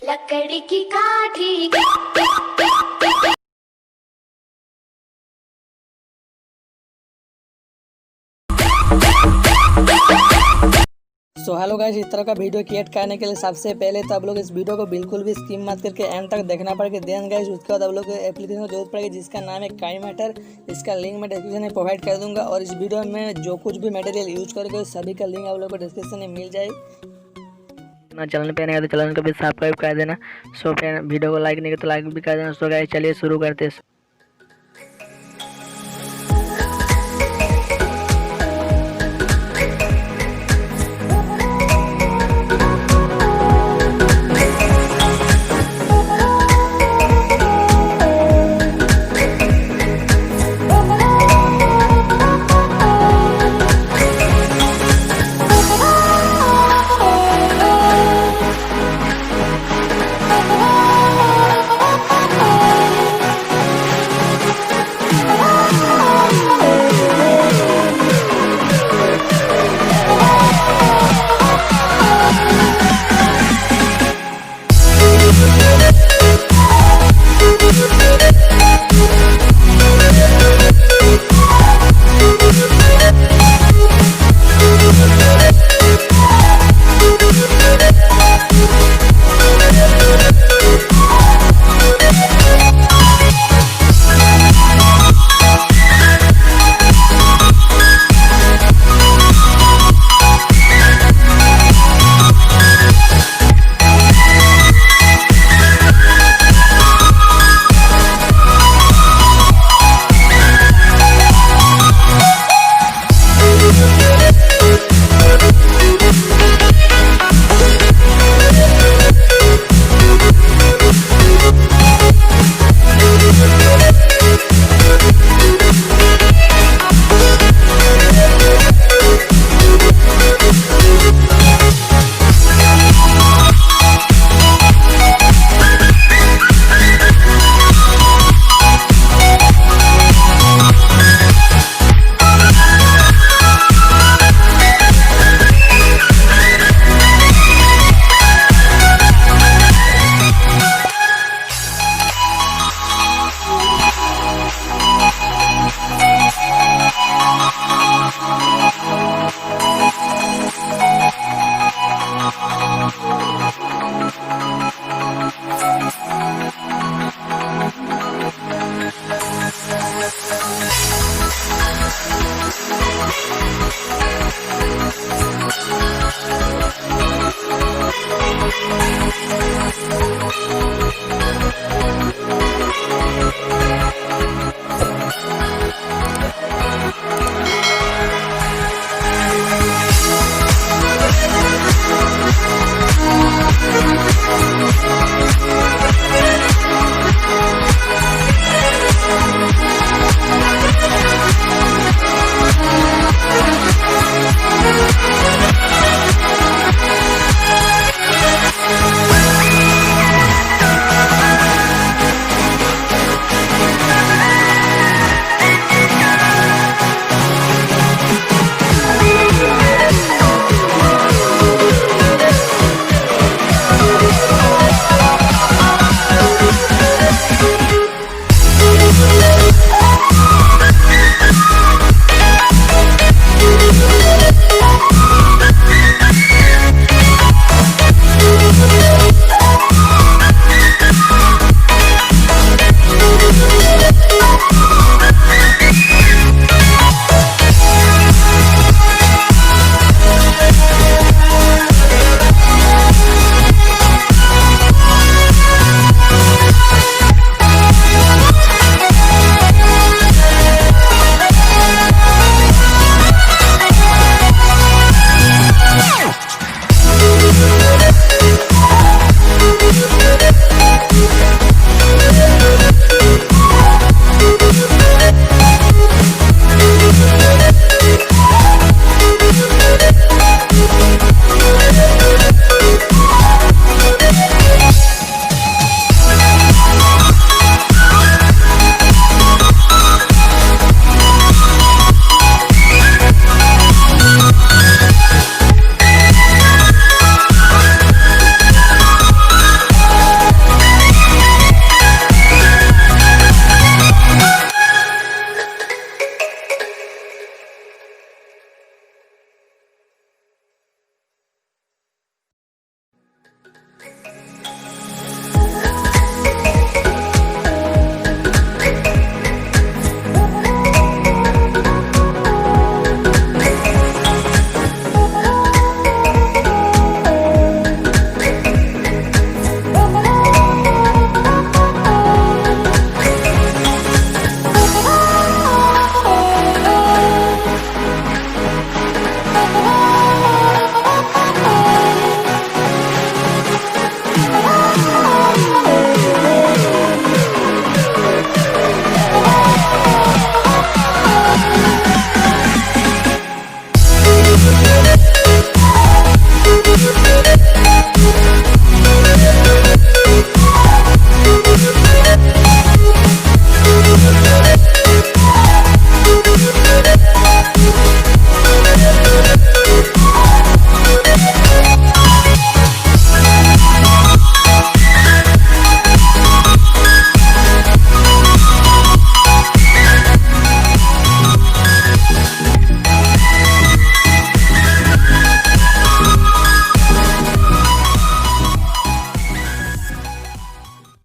लकड़ी की काठी। सो हेलो गाइस, इस तरह का वीडियो क्रिएट करने के लिए सबसे पहले तो आप लोग इस वीडियो को बिल्कुल भी स्किप मत करके एंड तक देखना पड़ेगा। देन गाइस उसके बाद आप लोग को एप्लीकेशन की जरूरत पड़ेगी जिसका नाम है काइमेटर। इसका लिंक मैं डिस्क्रिप्शन में प्रोवाइड कर दूंगा और इस वीडियो में जो कुछ भी मटेरियल यूज करेंगे सभी का लिंक आप लोग को डिस्क्रिप्शन में मिल जाएगी। चैनल पे नहीं तो चैनल को भी सब्सक्राइब कर देना। सो फ्रेंड, वीडियो को लाइक नहीं किया तो लाइक भी कर देना। सो गाइस चलिए शुरू करते हैं।